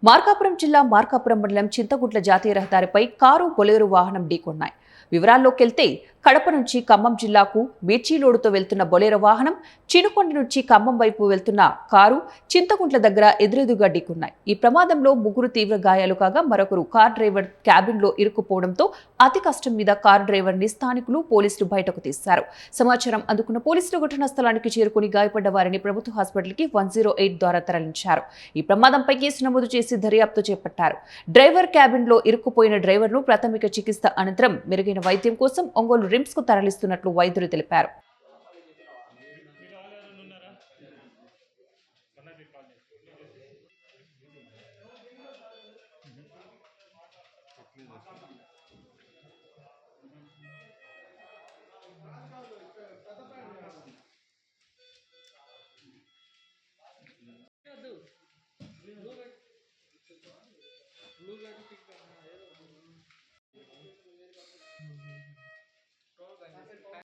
మార్కాపురం జిల్లా మార్కాపురం మండలం చింతగుట్ల జాతీయ రహదారిపై కారు బొలేరో వాహనం ఢీకొన్నాయి. వివరాల్లోకెళ్తే కడప నుంచి ఖమ్మం జిల్లాకు మిర్చి లోడుతో వెళ్తున్న బొలేరో వాహనం, చినుకొండ నుంచి ఖమ్మం వైపు వెళ్తున్న కారు చింతగుంట్ల దగ్గర ఎదురెదురుగా ఢీకొన్నాయి. ఈ ప్రమాదంలో ముగ్గురు తీవ్ర గాయాలు కాగా మరొకరు కార్ డ్రైవర్ క్యాబిన్లో ఇరుక్కుపోవడంతో అతి కష్టం మీద కారు డ్రైవర్ని స్థానికులు పోలీసులు బయటకు తీశారు. సమాచారం అందుకున్న పోలీసులు ఘటనా స్థలానికి చేరుకుని గాయపడ్డ వారిని ప్రభుత్వ హాస్పిటల్కి 108 ద్వారా తరలించారు. ఈ ప్రమాదంపై కేసు నమోదు చేసి దర్యాప్తు చేపట్టారు. డ్రైవర్ క్యాబిన్లో ఇరుక్కుపోయిన డ్రైవర్ను ప్రాథమిక చికిత్స అనంతరం మెరుగైన వైద్యం కోసం ఒంగోలు రిమ్స్ కు తరలిస్తున్నట్లు వైద్యులు తెలిపారు.